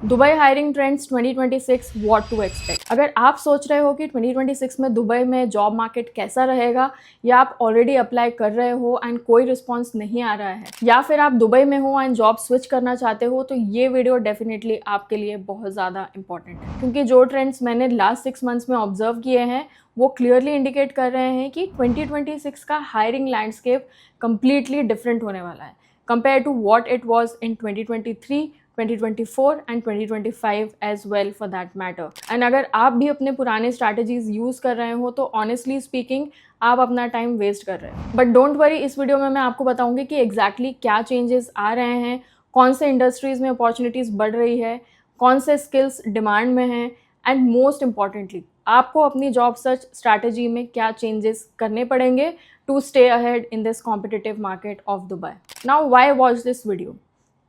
Dubai hiring trends 2026 what to expect. अगर आप सोच रहे हो कि 2026 में दुबई में जॉब मार्केट कैसा रहेगा, या आप ऑलरेडी अप्लाई कर रहे हो एंड कोई रिस्पॉन्स नहीं आ रहा है, या फिर आप दुबई में हो एंड जॉब स्विच करना चाहते हो, तो ये वीडियो डेफिनेटली आपके लिए बहुत ज़्यादा इंपॉर्टेंट है। क्योंकि जो ट्रेंड्स मैंने लास्ट 6 मंथ्स में ऑब्जर्व किए हैं वो क्लियरली इंडिकेट कर रहे हैं कि 2026 का हायरिंग लैंडस्केप कंप्लीटली डिफरेंट होने वाला है compare to what it was in 2023, 2024 and 2025 as well for that matter. And अगर आप भी अपने पुराने स्ट्रैटेजीज यूज़ कर रहे हो तो ऑनेस्टली स्पीकिंग आप अपना टाइम वेस्ट कर रहे हो। बट डोंट वरी, इस वीडियो में मैं आपको बताऊंगी कि एग्जैक्टली क्या चेंजेस आ रहे हैं, कौन से इंडस्ट्रीज़ में अपॉर्चुनिटीज़ बढ़ रही है, कौन से स्किल्स डिमांड में हैं, एंड मोस्ट इम्पॉर्टेंटली आपको अपनी जॉब सर्च स्ट्रैटेजी में क्या चेंजेस करने पड़ेंगे to stay ahead in this competitive market of Dubai. Now why watch this video?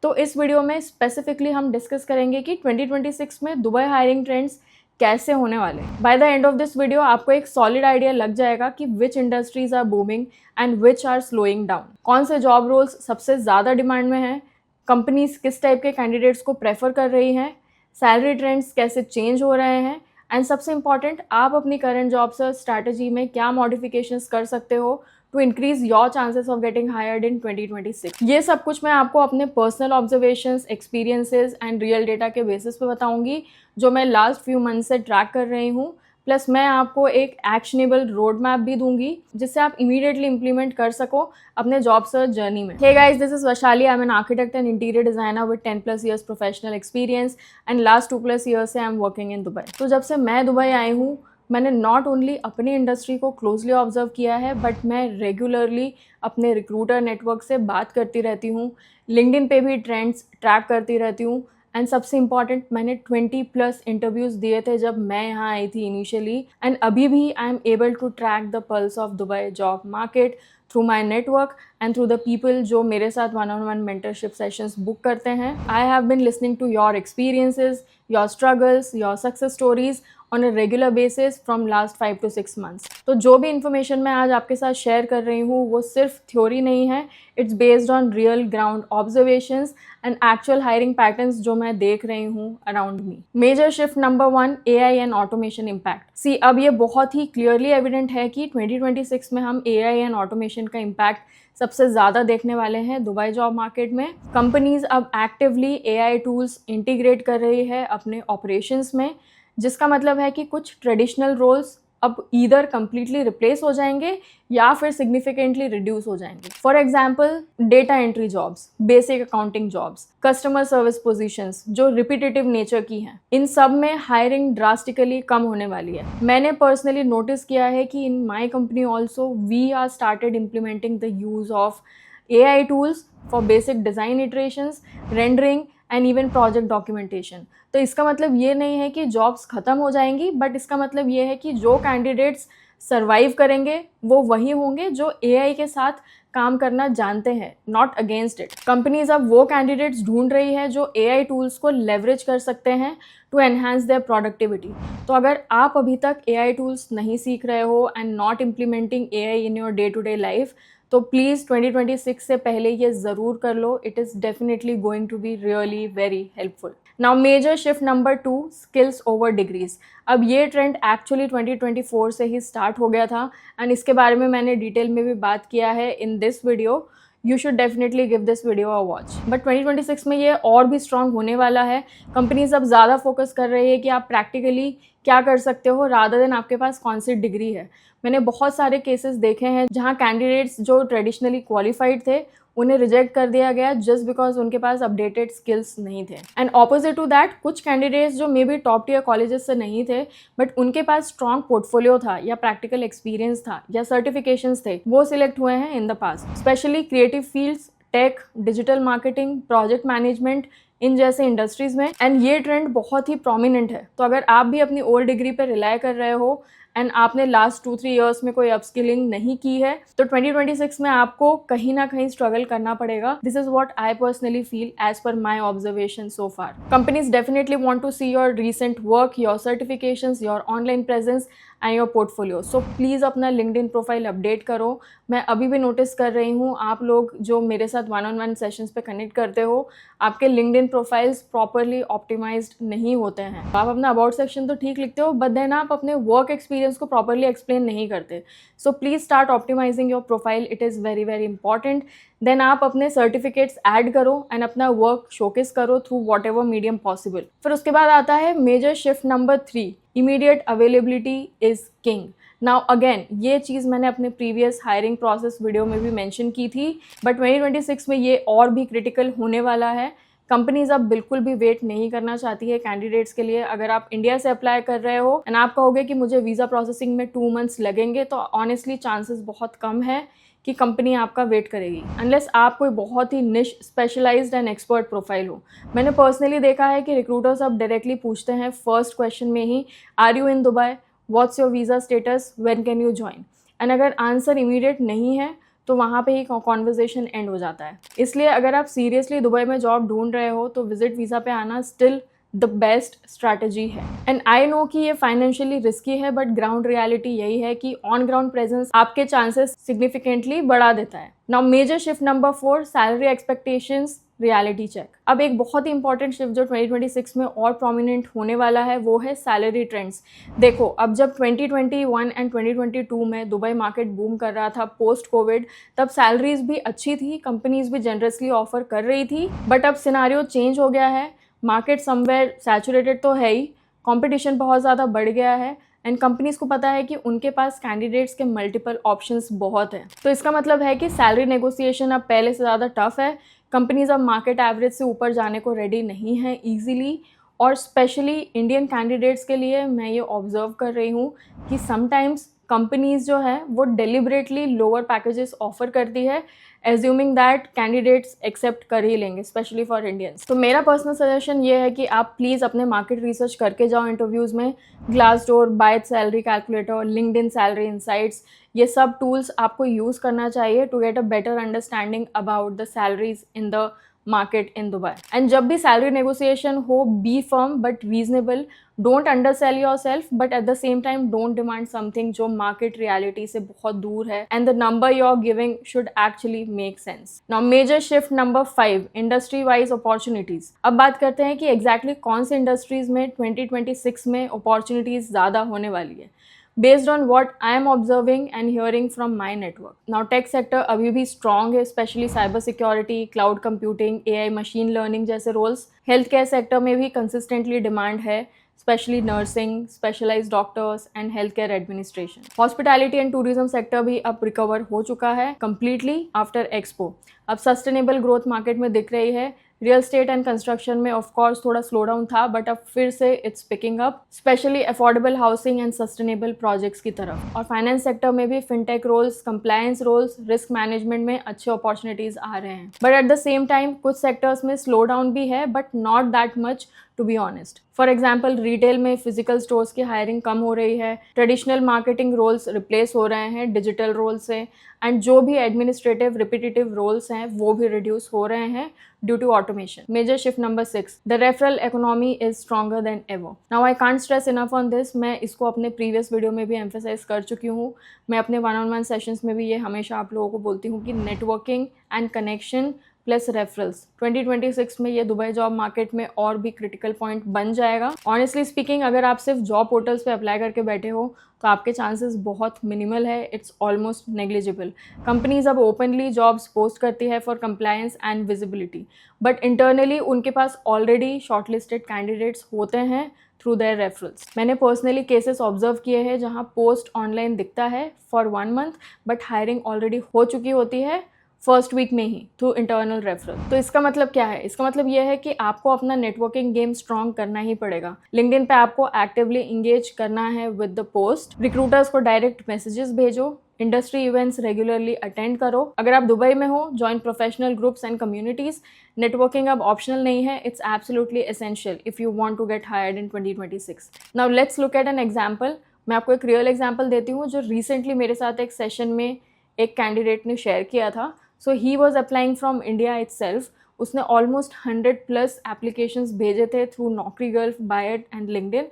तो इस वीडियो में स्पेसिफिकली हम डिस्कस करेंगे कि 2026 में दुबई हायरिंग ट्रेंड्स कैसे होने वाले हैं। By the end of this video आपको एक सॉलिड आइडिया लग जाएगा कि which industries are booming and which are slowing down, कौन से जॉब रोल्स सबसे ज़्यादा डिमांड में हैं, कंपनीज किस टाइप के कैंडिडेट्स को प्रेफर कर रही हैं, सैलरी ट्रेंड्स कैसे चेंज हो रहे हैं, एंड सबसे इंपॉर्टेंट आप अपनी करंट जॉब सर्च स्ट्रैटेजी में क्या मॉडिफिकेशंस कर सकते हो to increase your chances of getting hired in 2026। ये सब कुछ मैं आपको अपने personal observations, experiences and real data के बेसिस पे बताऊंगी जो मैं लास्ट फ्यू मंथ से ट्रैक कर रही हूँ। प्लस मैं आपको एक एक्शनेबल रोड मैप भी दूंगी जिससे आप इमीडिएटली इंप्लीमेंट कर सको अपने जॉब सर्च जर्नी में। Hey guys, this is Vaishali. I am an architect and interior designer with 10+ years professional experience and last 2+ years से I am working in Dubai. तो जब से मैं दुबई आई हूँ मैंने नॉट ओनली अपनी इंडस्ट्री को क्लोजली ऑब्जर्व किया है, बट मैं रेगुलरली अपने रिक्रूटर नेटवर्क से बात करती रहती हूँ, लिंक्डइन पे भी ट्रेंड्स ट्रैक करती रहती हूँ, एंड सबसे इम्पॉर्टेंट मैंने 20+ इंटरव्यूज़ दिए थे जब मैं यहाँ आई थी इनिशियली, एंड अभी भी I am able to track the pulse of Dubai job market through my network and through the people जो मेरे साथ 1-on-1 मेंटरशिप सेशंस बुक करते हैं। I have been listening to your experiences, your struggles, your success stories on a regular basis from last 5 to 6 months। तो जो भी information मैं आज आपके साथ शेयर कर रही हूँ वो सिर्फ थ्योरी नहीं है, it's based on real ground observations and actual hiring patterns जो मैं देख रही हूँ around me. Major shift number 1, AI and automation impact. See, अब ये बहुत ही क्लियरली एविडेंट है कि 2026 में हम AI एंड ऑटोमेशन का इम्पैक्ट सबसे ज़्यादा देखने वाले हैं दुबई जॉब मार्केट में। कंपनीज अब एक्टिवली AI टूल्स इंटीग्रेट कर रही है अपने ऑपरेशंस में, जिसका मतलब है कि कुछ ट्रेडिशनल रोल्स अब ईदर कम्प्लीटली रिप्लेस हो जाएंगे या फिर सिग्निफिकेंटली रिड्यूस हो जाएंगे। For example, data entry jobs, basic accounting jobs, customer service positions जो रिपीटेटिव नेचर की हैं, इन सब में हायरिंग ड्रास्टिकली कम होने वाली है। मैंने पर्सनली नोटिस किया है कि in my company also we are started implementing the use of AI tools for basic design iterations, rendering and even project documentation. तो इसका मतलब ये नहीं है कि जॉब्स ख़त्म हो जाएंगी, बट इसका मतलब ये है कि जो कैंडिडेट्स सर्वाइव करेंगे वो वही होंगे जो AI के साथ काम करना जानते हैं, नॉट अगेंस्ट इट। कंपनीज अब वो कैंडिडेट्स ढूंढ रही है जो AI टूल्स को लेवरेज कर सकते हैं टू एनहांस देयर प्रोडक्टिविटी। तो अगर आप अभी तक AI टूल्स नहीं सीख रहे हो and not implementing AI in your day to day life, तो प्लीज़ 2026 से पहले ये ज़रूर कर लो। It is definitely going to be really very helpful. Now major shift number 2, skills over degrees. अब ये ट्रेंड एक्चुअली 2024 से ही स्टार्ट हो गया था एंड इसके बारे में मैंने डिटेल में भी बात किया है in this video. You should definitely give this video a watch. But 2026 में ये और भी स्ट्रॉन्ग होने वाला है। कंपनीज अब ज़्यादा फोकस कर रही है कि आप प्रैक्टिकली क्या कर सकते हो रादर देन आपके पास कौन सी डिग्री है। मैंने बहुत सारे केसेस देखे हैं जहाँ कैंडिडेट्स जो ट्रेडिशनली क्वालिफाइड थे उन्हें रिजेक्ट कर दिया गया जस्ट बिकॉज उनके पास अपडेटेड स्किल्स नहीं थे। एंड ऑपोजिट टू दैट, कुछ कैंडिडेट्स जो may be top tier colleges से नहीं थे बट उनके पास स्ट्रॉन्ग पोर्टफोलियो था या प्रैक्टिकल एक्सपीरियंस था या सर्टिफिकेशंस थे, वो सिलेक्ट हुए हैं in the past. Specially creative fields, tech, digital marketing, project management, इन जैसे इंडस्ट्रीज में। एंड ये ट्रेंड बहुत ही प्रोमिनेंट है। तो अगर आप भी अपनी ओल्ड डिग्री पर रिलाई कर रहे हो एंड आपने लास्ट 2-3 ईयर्स में कोई अपस्किलिंग नहीं की है, तो 2026 में आपको कहीं ना कहीं स्ट्रगल करना पड़ेगा. This is what I personally feel as per my observation so far. Companies definitely want to see your recent work, your certifications, your online presence and your portfolio. So please अपना LinkedIn profile update करो. मैं अभी भी notice कर रही हूँ, आप लोग जो मेरे साथ 1-on-1 सेशंस पे कनेक्ट करते हो, आपके लिंक्डइन प्रोफाइल्स प्रॉपरली ऑप्टिमाइज्ड नहीं होते हैं. आप अपना अबाउट सेक्शन तो ठीक लिखते हो, बट देन आप अपने वर्क एक्सपीरियंस को प्रॉपरली एक्सप्लेन नहीं करते. So please start optimizing your profile. It is very very important. Then आप अपने सर्टिफिकेट्स ऐड करो एंड अपना वर्क शोकेस करो through whatever medium possible. फिर उसके बाद आता है major shift number 3, immediate availability is king. Now again ये चीज़ मैंने अपने प्रीवियस हायरिंग प्रोसेस वीडियो में भी मेंशन की थी, बट 2026 में ये और भी क्रिटिकल होने वाला है. कंपनीज अब बिल्कुल भी वेट नहीं करना चाहती है कैंडिडेट्स के लिए. अगर आप इंडिया से अप्लाई कर रहे हो एंड आप कहोगे कि मुझे वीज़ा प्रोसेसिंग में 2 मंथ्स लगेंगे, तो ऑनेस्टली चांसेस बहुत कम है कि कंपनी आपका वेट करेगी, अनलेस आप कोई बहुत ही निश स्पेशलाइज्ड एंड एक्सपर्ट प्रोफाइल हो. मैंने पर्सनली देखा है कि रिक्रूटर्स अब डायरेक्टली पूछते हैं फर्स्ट क्वेश्चन में ही, are you in Dubai, what's your visa status, when can you join. And अगर आंसर इमीडिएट नहीं है तो वहाँ पे ही कॉन्वर्जेशन एंड हो जाता है. इसलिए अगर आप सीरियसली दुबई में जॉब ढूंढ रहे हो तो विजिट वीज़ा पे आना स्टिल द बेस्ट स्ट्रैटेजी है. एंड आई नो कि ये फाइनेंशियली रिस्की है, बट ग्राउंड रियलिटी यही है कि ऑन ग्राउंड प्रेजेंस आपके चांसेस सिग्निफिकेंटली बढ़ा देता है. Now major shift number 4, salary expectations reality check. अब एक बहुत ही इंपॉर्टेंट शिफ्ट जो 2026 में और प्रोमिनेंट होने वाला है वो है सैलरी ट्रेंड्स. देखो, अब जब 2021 एंड 2022 में दुबई मार्केट बूम कर रहा था पोस्ट कोविड, तब सैलरीज भी अच्छी थी, कंपनीज भी जनरसली ऑफर कर रही थी. बट अब सिनारियो चेंज हो गया है. मार्केट समवेयर सैचुरेटेड तो है ही, कंपटीशन बहुत ज़्यादा बढ़ गया है एंड कंपनीज को पता है कि उनके पास कैंडिडेट्स के मल्टीपल ऑप्शंस बहुत हैं. तो इसका मतलब है कि सैलरी नेगोशिएशन अब पहले से ज़्यादा टफ है. कंपनीज अब मार्केट एवरेज से ऊपर जाने को रेडी नहीं है ईजिली. और स्पेशली इंडियन कैंडिडेट्स के लिए मैं ये ऑब्जर्व कर रही हूँ कि समटाइम्स कंपनीज जो है वो डेलिबरेटली लोअर पैकेजेस ऑफर करती है, एज्यूमिंग दैट कैंडिडेट्स एक्सेप्ट कर ही लेंगे, स्पेशली फॉर इंडियंस. तो मेरा पर्सनल सजेशन ये है कि आप प्लीज़ अपने मार्केट रिसर्च करके जाओ इंटरव्यूज़ में. Glassdoor, Bayt salary calculator, LinkedIn salary insights, ये सब टूल्स आपको यूज़ करना चाहिए to get a better understanding about the salaries in the market in Dubai. And जब भी सैलरी नेगोशिएशन हो, be firm but reasonable. Don't undersell yourself, but at the same time don't demand something जो market reality से बहुत दूर है. And the number you are giving should actually make sense. Now major shift number 5, industry wise opportunities. अब बात करते हैं कि एग्जैक्टली कौन से इंडस्ट्रीज में 2026 में अपॉर्चुनिटीज ज़्यादा होने वाली है. Based on what I am observing and hearing from my network. Now tech sector अभी भी strong है, especially cyber security, cloud computing, AI, machine learning जैसे roles. Healthcare sector में भी consistently demand है, especially nursing, specialized doctors and healthcare administration. Hospitality and tourism sector भी अब recover हो चुका है completely after Expo. अब sustainable growth market में दिख रही है. रियल स्टेट एंड कंस्ट्रक्शन में ऑफ कोर्स थोड़ा स्लो डाउन था, बट अब फिर से it's picking up, especially affordable housing and sustainable projects की तरफ. और फाइनेंस सेक्टर में भी fintech roles, compliance roles, risk management में अच्छे अपॉर्चुनिटीज आ रहे हैं. But at the same time कुछ सेक्टर्स में स्लो डाउन भी है, but not that much to be honest. For example retail में फिजिकल स्टोर्स की हायरिंग कम हो रही है, ट्रेडिशनल मार्केटिंग रोल्स रिप्लेस हो रहे हैं डिजिटल रोल से, एंड जो भी एडमिनिस्ट्रेटिव रिपीटेटिव रोल्स हैं वो भी रिड्यूस हो रहे हैं due to automation. Major shift number 6, the referral economy is stronger than ever. Now I can't stress enough on this. मैं इसको अपने प्रीवियस वीडियो में भी एम्फेसाइज कर चुकी हूँ. मैं अपने 1-on-1 सेशंस में भी ये हमेशा आप लोगों को बोलती हूँ कि networking and connection plus referrals 2026 में ये दुबई जॉब मार्केट में और भी क्रिटिकल पॉइंट बन जाएगा. ऑनेस्टली स्पीकिंग, अगर आप सिर्फ जॉब पोर्टल्स पे अप्लाई करके बैठे हो तो आपके चांसेस बहुत मिनिमल है. It's almost negligible. कंपनीज अब ओपनली जॉब्स पोस्ट करती है for compliance and visibility, but internally उनके पास ऑलरेडी शॉर्टलिस्टेड कैंडिडेट्स होते हैं थ्रू देयर रेफरल्स. मैंने पर्सनली केसेस ऑब्जर्व किए हैं जहाँ पोस्ट ऑनलाइन दिखता है for 1 month, but hiring already हो चुकी होती है फर्स्ट वीक में ही थ्रू इंटरनल रेफरल. तो इसका मतलब क्या है? इसका मतलब यह है कि आपको अपना नेटवर्किंग गेम स्ट्रॉन्ग करना ही पड़ेगा. लिंक्डइन पे आपको एक्टिवली इंगेज करना है विद द पोस्ट. रिक्रूटर्स को डायरेक्ट मैसेजेस भेजो. इंडस्ट्री इवेंट्स रेगुलरली अटेंड करो. अगर आप दुबई में हो, join professional groups and communities. Networking अब ऑप्शनल नहीं है, it's absolutely essential if you want to get hired in 2026. Now let's look at an example. मैं आपको एक रियल एग्जांपल देती हूँ जो रिसेंटली मेरे साथ एक सेशन में एक कैंडिडेट ने शेयर किया था. So he was applying from India itself. उसने ऑलमोस्ट 100+ एप्लीकेशंस भेजे थे through Naukri Gulf, Bayt and LinkedIn,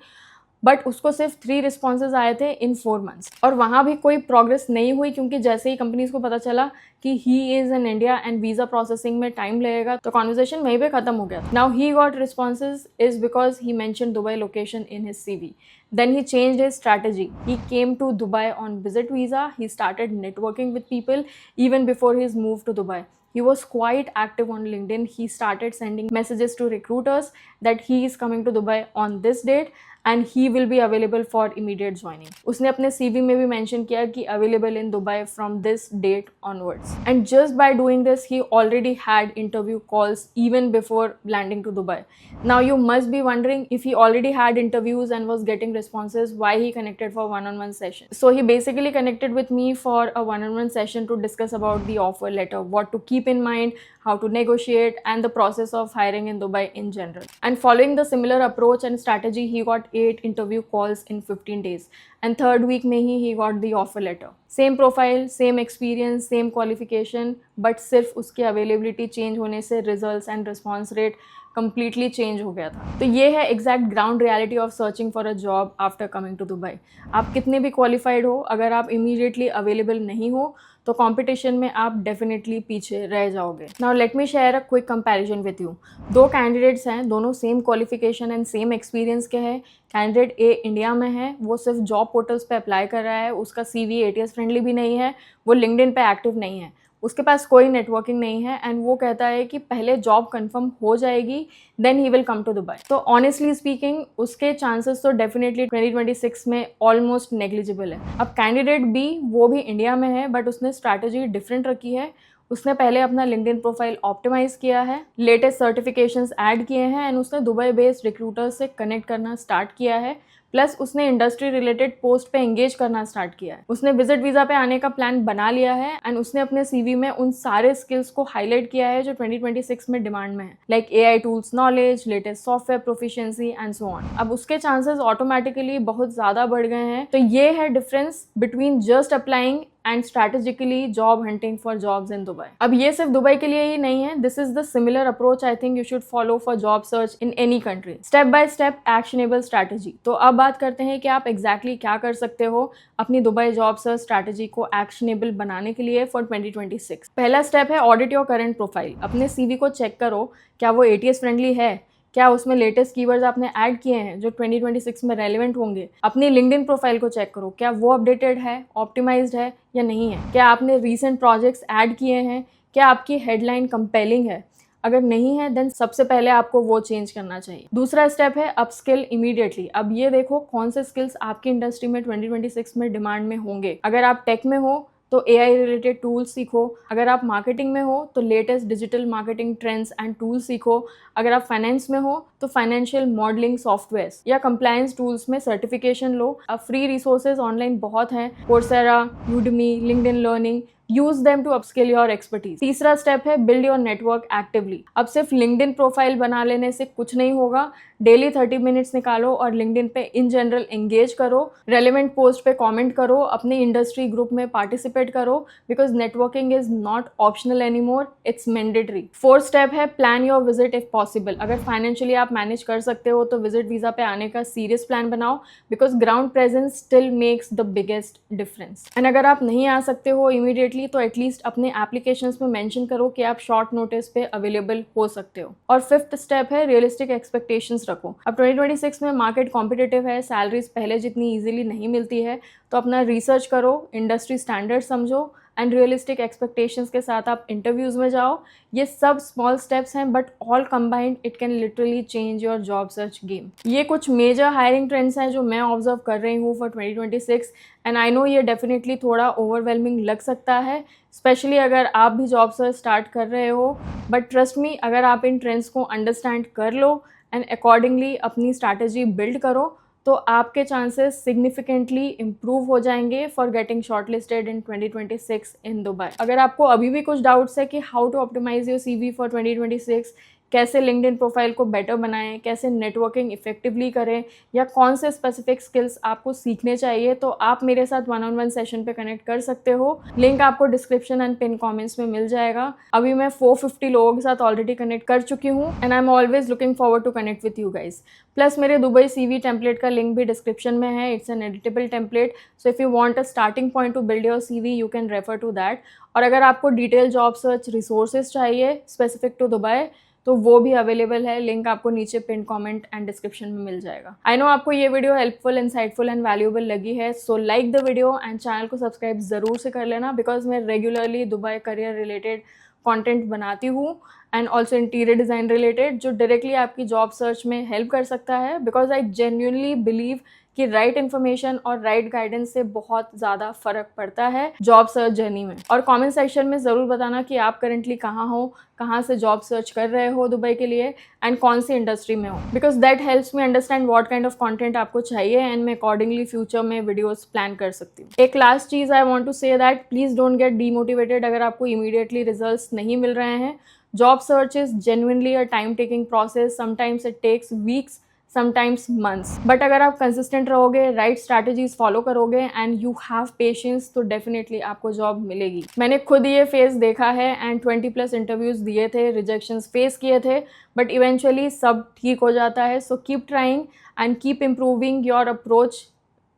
but उसको सिर्फ 3 रिस्पॉन्सेज आए थे इन 4 मंथ्स. और वहाँ भी कोई प्रोग्रेस नहीं हुई क्योंकि जैसे ही कंपनीज को पता चला कि he is in India and visa processing में टाइम लगेगा, तो कॉन्वर्जेशन वहीं पे ख़त्म हो गया. Now he got responses is because he mention Dubai location in his CV. Then he changed his strategy. He came to Dubai on visit visa. He started networking with people even before his move to Dubai. He was quite active on LinkedIn. He started sending messages to recruiters that he is coming to Dubai on this date and he will be available for immediate joining. उसने अपने CV में भी mention किया कि available in Dubai from this date onwards. And just by doing this, he already had interview calls even before landing to Dubai. Now you must be wondering, if he already had interviews and was getting responses, why he connected for one-on-one session. So he basically connected with me for a one-on-one session to discuss about the offer letter, what to keep in mind, how to negotiate, and the process of hiring in Dubai in general. And following the similar approach and strategy, he got 8 interview calls in 15 days. And third week में ही he got the offer letter. Same profile, same experience, same qualification, but सिर्फ उसकी availability change होने से results and response rate completely change हो गया था. तो ये है exact ground reality of searching for a job after coming to Dubai. आप कितने भी qualified हो, अगर आप immediately available नहीं हो तो कंपटीशन में आप डेफिनेटली पीछे रह जाओगे. Now let me share a quick comparison with you. 2 candidates हैं, दोनों same qualification and same experience के हैं. कैंडिडेट ए इंडिया में है, वो सिर्फ जॉब पोर्टल्स पे अप्लाई कर रहा है, उसका CV ATS फ्रेंडली भी नहीं है, वो लिंक्डइन पे एक्टिव नहीं है, उसके पास कोई नेटवर्किंग नहीं है एंड वो कहता है कि पहले जॉब कंफर्म हो जाएगी then he will come to Dubai. तो ऑनेस्टली स्पीकिंग उसके चांसेस तो डेफिनेटली 2026 में ऑलमोस्ट नेग्लिजिबल है. अब कैंडिडेट बी, वो भी इंडिया में है बट उसने स्ट्रैटेजी डिफरेंट रखी है. उसने पहले अपना लिंक्डइन प्रोफाइल ऑप्टिमाइज किया है, लेटेस्ट सर्टिफिकेशंस ऐड किए हैं एंड उसने दुबई बेस्ड रिक्रूटर्स से कनेक्ट करना स्टार्ट किया है. प्लस उसने इंडस्ट्री रिलेटेड पोस्ट पे एंगेज करना स्टार्ट किया है. उसने विजिट वीज़ा पे आने का प्लान बना लिया है एंड उसने अपने CV में उन सारे स्किल्स को हाईलाइट किया है जो 2026 में डिमांड में है, like AI tools knowledge, latest software proficiency and so on. अब उसके चांसेस ऑटोमेटिकली बहुत ज़्यादा बढ़ गए हैं. तो ये है difference between just applying and strategically job hunting for jobs in Dubai. अब ये सिर्फ दुबई के लिए ही नहीं है, this is the similar approach I think you should follow for job search in any country. Step by step actionable strategy. तो अब बात करते हैं कि आप एग्जैक्टली क्या कर सकते हो अपनी दुबई जॉब सर्च स्ट्रैटेजी को एक्शनेबल बनाने के लिए फॉर 2026. पहला स्टेप है ऑडिट योर करंट प्रोफाइल. अपने CV को चेक करो, क्या वो ATS फ्रेंडली है, क्या उसमें लेटेस्ट कीवर्ड्स आपने ऐड किए हैं जो 2026 में रेलेवेंट होंगे. अपनी लिंक्डइन प्रोफाइल को चेक करो, क्या वो अपडेटेड है, ऑप्टिमाइज्ड है या नहीं है. क्या आपने रीसेंट प्रोजेक्ट्स ऐड किए हैं, क्या आपकी हेडलाइन कंपेलिंग है. अगर नहीं है देन सबसे पहले आपको वो चेंज करना चाहिए. दूसरा स्टेप है अपस्किल इमीडिएटली. अब ये देखो कौन से स्किल्स आपकी इंडस्ट्री में 2026 में डिमांड में होंगे. अगर आप टेक में हो तो AI रिलेटेड टूल्स सीखो. अगर आप मार्केटिंग में हो तो latest digital marketing trends and tools सीखो. अगर आप फाइनेंस में हो तो फाइनेंशियल मॉडलिंग सॉफ्टवेयर्स या कंप्लायंस टूल्स में सर्टिफिकेशन लो. अब फ्री रिसोर्सेज ऑनलाइन बहुत हैं, Coursera, Udemy, LinkedIn learning. Use them to upskill your expertise. तीसरा स्टेप है बिल्ड योर नेटवर्क एक्टिवली. अब सिर्फ लिंक्डइन प्रोफाइल बना लेने से कुछ नहीं होगा. डेली 30 मिनट्स निकालो और लिंक्डइन पे इन जनरल एंगेज करो, रेलेवेंट पोस्ट पे कमेंट करो, अपने इंडस्ट्री ग्रुप में पार्टिसिपेट करो, because networking is not optional anymore, it's mandatory. Fourth step है plan your visit if possible. अगर फाइनेंशियली आप मैनेज कर सकते हो तो विजिट वीज़ा पे आने का सीरियस प्लान बनाओ, because ground presence still makes the biggest difference. And अगर आप नहीं आ सकते हो इमीडिएटली तो एटलीस्ट अपने एप्लीकेशंस में मेंशन करो कि आप शॉर्ट नोटिस पे अवेलेबल हो सकते हो. और फिफ्थ स्टेप है रियलिस्टिक एक्सपेक्टेशंस रखो. अब 2026 में मार्केट कॉम्पिटिटिव है, सैलरीज पहले जितनी इजीली नहीं मिलती है, तो अपना रिसर्च करो, इंडस्ट्री स्टैंडर्ड समझो एंड रियलिस्टिक एक्सपेक्टेशंस के साथ आप इंटरव्यूज में जाओ. ये सब स्मॉल स्टेप्स हैं but all combined it can literally change your job search game. ये कुछ मेजर हायरिंग ट्रेंड्स हैं जो मैं ऑब्जर्व कर रही हूँ फॉर 2026 एंड आई नो ये डेफिनेटली थोड़ा ओवरवेलमिंग लग सकता है, स्पेशली अगर आप भी जॉब सर्च स्टार्ट कर रहे हो. बट ट्रस्ट मी, अगर आप इन ट्रेंड्स को अंडरस्टैंड कर लो एंड अकॉर्डिंगली अपनी स्ट्रैटेजी बिल्ड करो तो आपके चांसेस सिग्निफिकेंटली इम्प्रूव हो जाएंगे for getting shortlisted in 2026 in Dubai. अगर आपको अभी भी कुछ डाउट्स है कि how to optimize your CV for 2026, कैसे लिंक्डइन प्रोफाइल को बेटर बनाएं, कैसे नेटवर्किंग इफेक्टिवली करें, या कौन से स्पेसिफिक स्किल्स आपको सीखने चाहिए, तो आप मेरे साथ 1-on-1 सेशन पे कनेक्ट कर सकते हो। लिंक आपको डिस्क्रिप्शन एंड पिन कमेंट्स में मिल जाएगा। अभी मैं 450 लोगों के साथ ऑलरेडी कनेक्ट कर चुकी हूँ and I am always looking forward to connect with you guys. Plus मेरे दुबई CV टेम्पलेट का लिंक भी डिस्क्रिप्शन में है। It's an editable template, so if you want a starting point to build your CV you can refer to that. और अगर आपको detail job search resources चाहिए specific to Dubai, तो वो भी अवेलेबल है। लिंक आपको नीचे पिन कमेंट एंड डिस्क्रिप्शन में मिल जाएगा। आई नो आपको ये video helpful, insightful and valuable लगी है, so like the video and channel को सब्सक्राइब ज़रूर से कर लेना, बिकॉज मैं regularly Dubai career related content बनाती हूँ and also interior design related, जो डायरेक्टली आपकी जॉब सर्च में हेल्प कर सकता है। बिकॉज आई जेन्युइनली बिलीव कि राइट इन्फॉर्मेशन और राइट गाइडेंस से बहुत ज़्यादा फ़र्क पड़ता है जॉब सर्च जर्नी में। और कमेंट सेक्शन में ज़रूर बताना कि आप करंटली कहाँ हो, कहाँ से जॉब सर्च कर रहे हो दुबई के लिए, एंड कौन सी इंडस्ट्री में हो, because that helps me understand what kind of content आपको चाहिए एंड मैं अकॉर्डिंगली फ्यूचर में वीडियोस प्लान कर सकती हूँ। एक लास्ट चीज़ I want to say that please don't get demotivated अगर आपको इमीडिएटली रिजल्ट्स नहीं मिल रहे हैं। Job search is genuinely a time taking process, sometimes it takes weeks, sometimes months, but अगर आप कंसिस्टेंट रहोगे, राइट स्ट्रैटेजीज फॉलो करोगे एंड यू हैव पेशेंस, तो डेफिनेटली आपको जॉब मिलेगी। मैंने खुद ये फेस देखा है एंड 20+ इंटरव्यूज दिए थे, रिजेक्शंस फेस किए थे, बट इवेंचुअली सब ठीक हो जाता है। So keep trying and keep improving your approach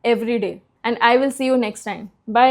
every day and I will see you next time. Bye.